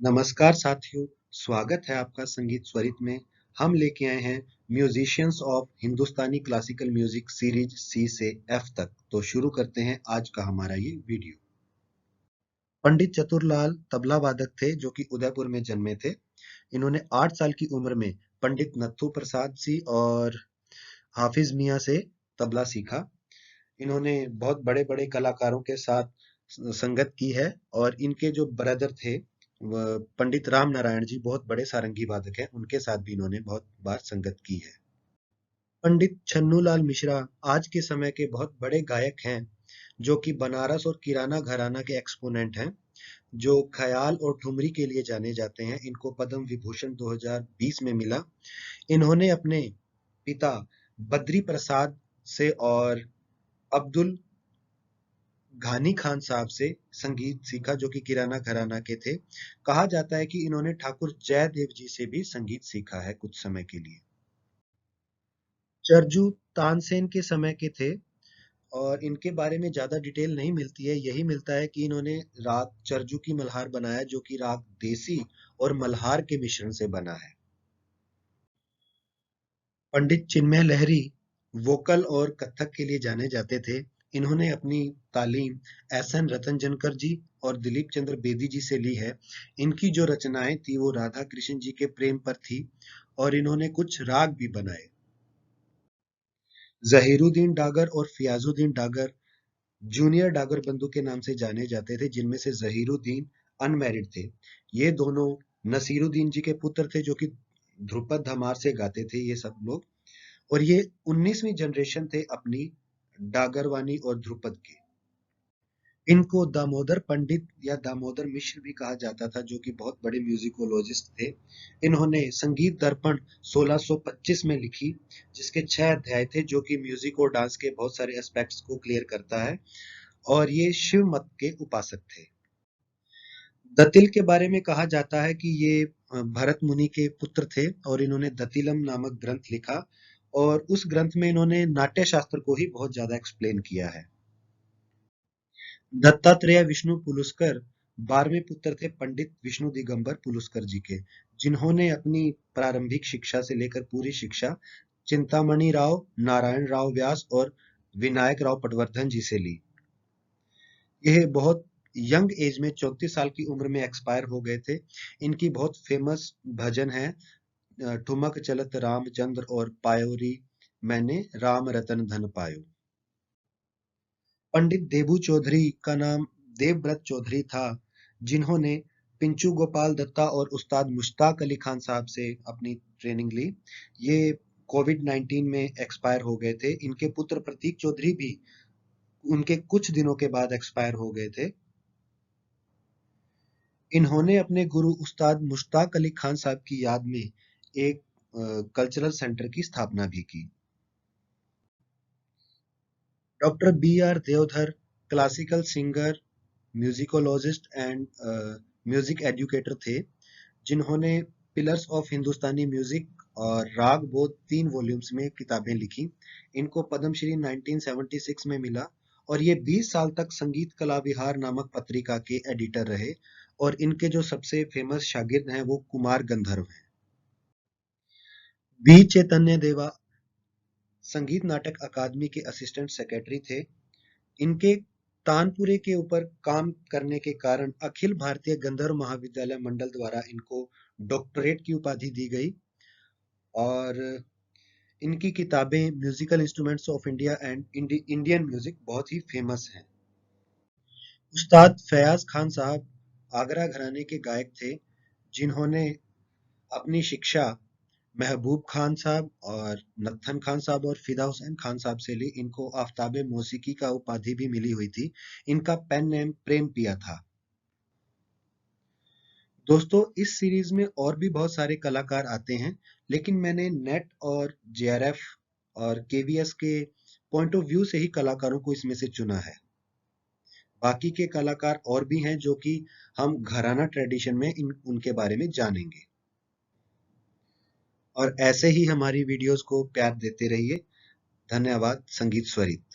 नमस्कार साथियों, स्वागत है आपका संगीत स्वरित में। हम लेके आए हैं musicians of Hindustani classical music series C से एफ तक। तो शुरू करते हैं आज का हमारा ये वीडियो। पंडित चतुरलाल तबला वादक थे जो कि उदयपुर में जन्मे थे। इन्होंने 8 साल की उम्र में पंडित नत्थू प्रसाद जी और हाफिज मियाँ से तबला सीखा। इन्होंने बहुत बड़े-बड़े कलाकारों के साथ संगत की है और इनके जो ब्रदर थे पंडित राम नारायण जी बहुत बड़े सारंगी वादक हैं, उनके साथ भी इन्होंने बहुत बार संगत की है। पंडित छन्नूलाल मिश्रा आज के समय के बहुत बड़े गायक हैं जो कि बनारस और किराना घराना के एक्सपोनेंट हैं, जो ख्याल और ठुमरी के लिए जाने जाते हैं। इनको पद्म विभूषण 2020 में मिला। इन्होंने अपने पिता बद्री प्रसाद से और अब्दुल घानी खान साहब से संगीत सीखा जो कि किराना घराना के थे। कहा जाता है कि इन्होंने ठाकुर जयदेव जी से भी संगीत सीखा है कुछ समय के लिए। चरजू तानसेन के समय के थे और इनके बारे में ज्यादा डिटेल नहीं मिलती है। यही मिलता है कि इन्होंने राग चरजू की मल्हार बनाया जो कि राग देसी और मल्हार के मिश्रण से बना है। पंडित चिन्मय लहरी वोकल और कथक के लिए जाने जाते थे। इन्होंने अपनी तालीम एस.एन. रतनजनकर जी और दिलीप चंद्र बेदी जी से ली है। इनकी जो रचनाएं थी वो राधा कृष्ण जी के प्रेम पर थी और इन्होंने कुछ राग भी बनाए। जहीरुद्दीन डागर और फियाजुद्दीन डागर जूनियर डागर बंधु के नाम से जाने जाते थे, जिनमें से जहीरुद्दीन अनमैरिड थे। ये दोनों नसीरुद्दीन जी के पुत्र थे जो कि ध्रुपद धमार से गाते थे ये सब लोग। और ये 19वीं जनरेशन थे अपनी डागरवानी और ध्रुपद के। इनको दामोदर पंडित या दामोदर मिश्र भी कहा जाता था जो कि बहुत बड़े म्यूजिकोलॉजिस्ट थे। इन्होंने संगीत दर्पण 1625 में लिखी जिसके 6 अध्याय थे जो कि म्यूजिक और डांस के बहुत सारे एस्पेक्ट्स को क्लियर करता है और ये शिव मत के उपासक थे। दतिल के बारे में कहा जाता है कि ये भरत मुनि के पुत्र थे और इन्होंने दतिलम नामक ग्रंथ लिखा और उस ग्रंथ में इन्होंने नाट्य शास्त्र को ही बहुत ज्यादा एक्सप्लेन किया है। दत्तात्रेय विष्णु पुलुस्कर 12वें पुत्र थे पंडित विष्णु दिगंबर पुलुस्कर जी के, जिन्होंने अपनी प्रारंभिक शिक्षा से लेकर पूरी शिक्षा चिंतामणि राव, नारायण राव व्यास और विनायक राव पटवर्धन जी से ली। यह बहुत यंग एज में 34 साल की उम्र में एक्सपायर हो गए थे। इनकी बहुत फेमस भजन है ठुमक चलत रामचंद्र और पायोरी मैंने राम रतन धन पायो। पंडित देबू चौधरी का नाम देवव्रत चौधरी था, जिन्होंने पिंचू गोपाल दत्ता और उस्ताद मुश्ताक अली खान साहब से अपनी ट्रेनिंग ली। ये कोविड-19 में एक्सपायर हो गए थे। इनके पुत्र प्रतीक चौधरी भी उनके कुछ दिनों के बाद एक्सपायर हो गए थे। इन्होंने अपने गुरु उस्ताद मुश्ताक अली खान साहब की याद में एक कल्चरल सेंटर की स्थापना भी की। Doctor B R Deodhar classical singer, musicologist and music educator थे, जिन्होंने पिलर्स ऑफ हिंदुस्तानी म्यूजिक और राग बोध 3 वॉल्यूम्स में किताबें लिखी। इनको पद्मश्री 1976 में मिला और ये 20 साल तक संगीत कला विहार नामक पत्रिका के एडिटर रहे और इनके जो सबसे फेमस शागिर्द हैं वो कुमार गंधर्व हैं। बी चैतन्य देवा संगीत नाटक अकादमी के असिस्टेंट सेक्रेटरी थे। इनके तानपुरे के ऊपर काम करने के कारण अखिल भारतीय गंधर्व महाविद्यालय मंडल द्वारा इनको डॉक्टरेट की उपाधि दी गई और इनकी किताबें musical instruments of India and Indian music बहुत ही फेमस हैं। उस्ताद फयाज खान साहब आगरा घराने के गायक थे, जिन्होंने अपनी शिक्षा महबूब खान साहब और नत्थन खान साहब और फिदा हुसैन खान साहब से ली। इनको आफ्ताबे मौसीकी का उपाधि भी मिली हुई थी। इनका पेन नेम प्रेम पिया था। दोस्तों इस सीरीज में और भी बहुत सारे कलाकार आते हैं, लेकिन मैंने नेट और जेआरएफ और केवीएस के पॉइंट ऑफ व्यू से ही कलाकारों को इसमें से चुना है। बाकी के कलाकार और भी हैं जो कि हम घराना ट्रेडिशन में उनके बारे में जानेंगे। और ऐसे ही हमारी वीडियोस को प्यार देते रहिए। धन्यवाद। संगीत स्वरित।